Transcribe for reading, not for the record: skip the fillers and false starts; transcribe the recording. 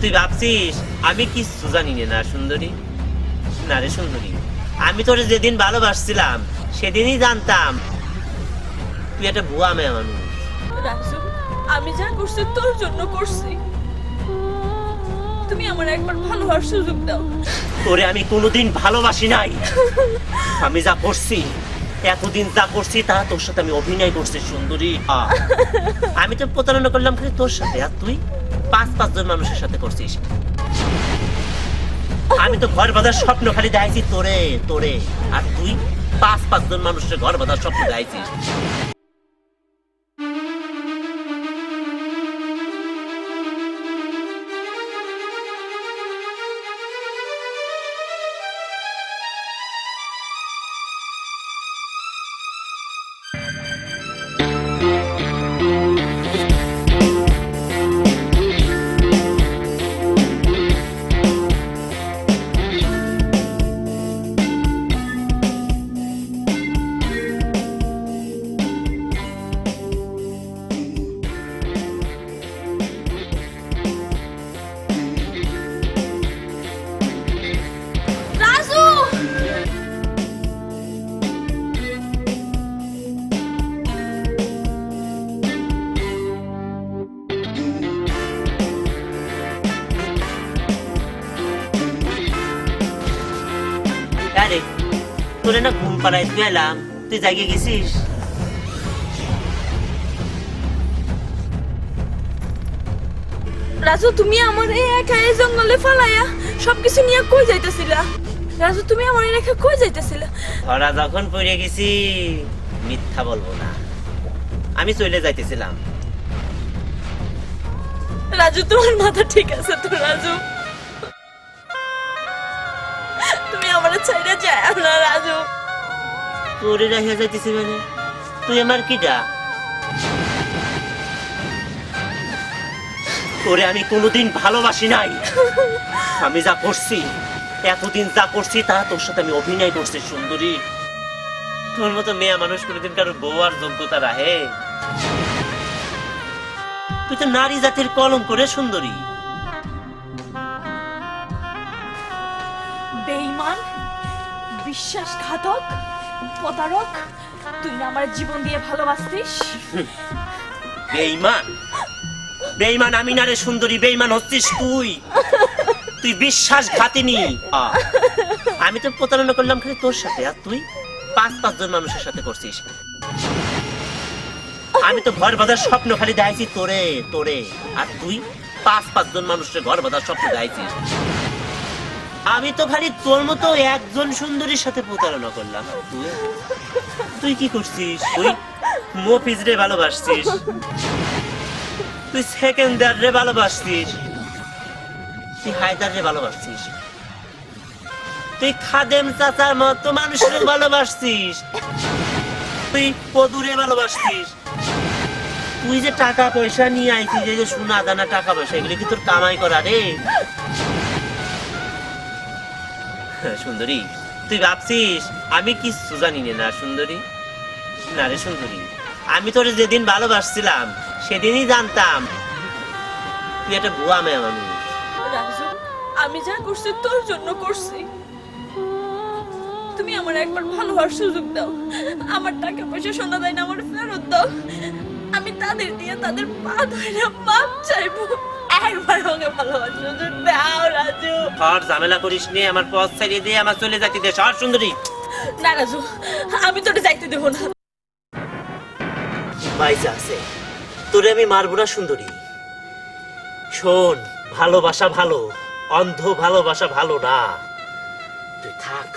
তুই ভাবছিস আমি কিচ্ছু জানি না সুন্দরী? না রে সুন্দরী, আমি তোরে যেদিন ভালোবাসছিলাম সেদিনই জানতাম তুই একটা ভুয়া মেয়ে মানুষ। রাজু, আমি যা করছি তোর জন্য করছি। তুমি আমার একবার ভালো হওয়ার সুযোগ দাও। তোরে আমি কোনোদিন ভালোবাসি নাই। আমি যা করছি, এতদিন যা করছি তা তোর সাথে আমি অভিনয় করছি সুন্দরী। আমি তো প্রতারণা করলাম খালি তোর সাথে, আর তুই পাঁচজন মানুষের সাথে করছিস। আমি তো ঘর বাঁধার স্বপ্ন খালি দেখাইছি তোরে তোরে, আর তুই পাঁচজন মানুষের ঘর বাঁধার স্বপ্ন দেখাইছিস। রাজু, আরে তোরে না ঘুম পাড়াই গেলাম, তুই জাগিয়ে গেছিস? রাজু, তুমি আমার এই একা এই জঙ্গলে ফালাইয়া সবকিছু নিয়ে কই যাইতেছিলা? রাজু, তুমি আমার রেখে কই যাইতেছিলা? ধরা যখন পড়ে গেছি মিথ্যা বলবো না, আমি চলে যাইতেছিলাম। রাজু, তোমার মাথা ঠিক আছে তো? রাজু, তুমি আমার ছাইড়া যায় না রাজু। তোরে রাখিয়া যাইতেছি মানে? তুই আমার কিটা? তোরে আমি কোনোদিন ভালোবাসি নাই। আমি যা করছি, এতদিন যা করছি তা তোর সাথে আমি অভিনয় করছি সুন্দরী। তোর মতো মেয়ে মানুষ কোনোদিন কারো বউ আর যোগ্যতা রাহে? তুই তো নারী জাতির কলঙ্ক করে সুন্দরী। বেঈমান, বিশ্বাসঘাতক, প্রতারক, তুই না আমার জীবন দিয়ে ভালোবাসতিস। বেঈমান? বেঈমান আমি না রে সুন্দরী, বেঈমান হচ্ছিস তুই। তুই বিশ্বাসঘাতিনী। আমি তো প্রতারণা করলাম খালি তোর সাথে, আর তুই পাঁচজন মানুষের সাথে করছিস। আমি তো ঘর বাঁধার স্বপ্ন খালি দেখাইছি তোরে তোরে, আর তুই পাঁচজন মানুষের ঘর বাঁধার স্বপ্ন দেখাইছিস। আমি তো খালি তোর মতো একজন সুন্দরীর সাথে প্রতারণা করলাম। তুই তুই কি করছিস? তুই মফিজ রে ভালোবাসছিস, তুই সেকেন্দার রে ভালোবাসছিস, তুই হায়দার রে ভালোবাসছিস, তুই খাদেম চাচার মতো মানুষের ভালোবাসছিস, তুই পদুরে ভালোবাসছিস। তুই যে টাকা পয়সা নিয়ে আইছিস, যে সোনা দানা টাকা পয়সা, এগুলো কি তোর কামাই করা রে? সুন্দরী, তুই ভাবছিস আমি কিচ্ছু জানি না সুন্দরী? না রে সুন্দরী, আমি তোরে যেদিন ভালোবাসছিলাম সেদিনই জানতাম তুই একটা ভুয়া মেয়ে মানুষ। রাজু, আমি যা করছি তোর জন্য করছি। তুমি আমার একবার ভালো হওয়ার সুযোগ দাও। আমার টাকা পয়সা সোনা দেয় না, আমার ফেরত দাও। আমি তাদের দিয়ে তাদের পা ধরে মাপ চাইবো। একবার আমাকে ভালো হওয়ার সুযোগ দাও রাজু। আর ঝামেলা করিস নে, আমার পথ ছাড়িয়ে দিয়ে আমার চলে যাইতে দে। সর সুন্দরী। না রাজু, আমি তোরে যাইতে দেবো না। বাইজা আছে, তোরে আমি মারবো না সুন্দরী। শোন, ভালোবাসা ভালো, অন্ধ ভালোবাসা ভালো না। তুই থাক।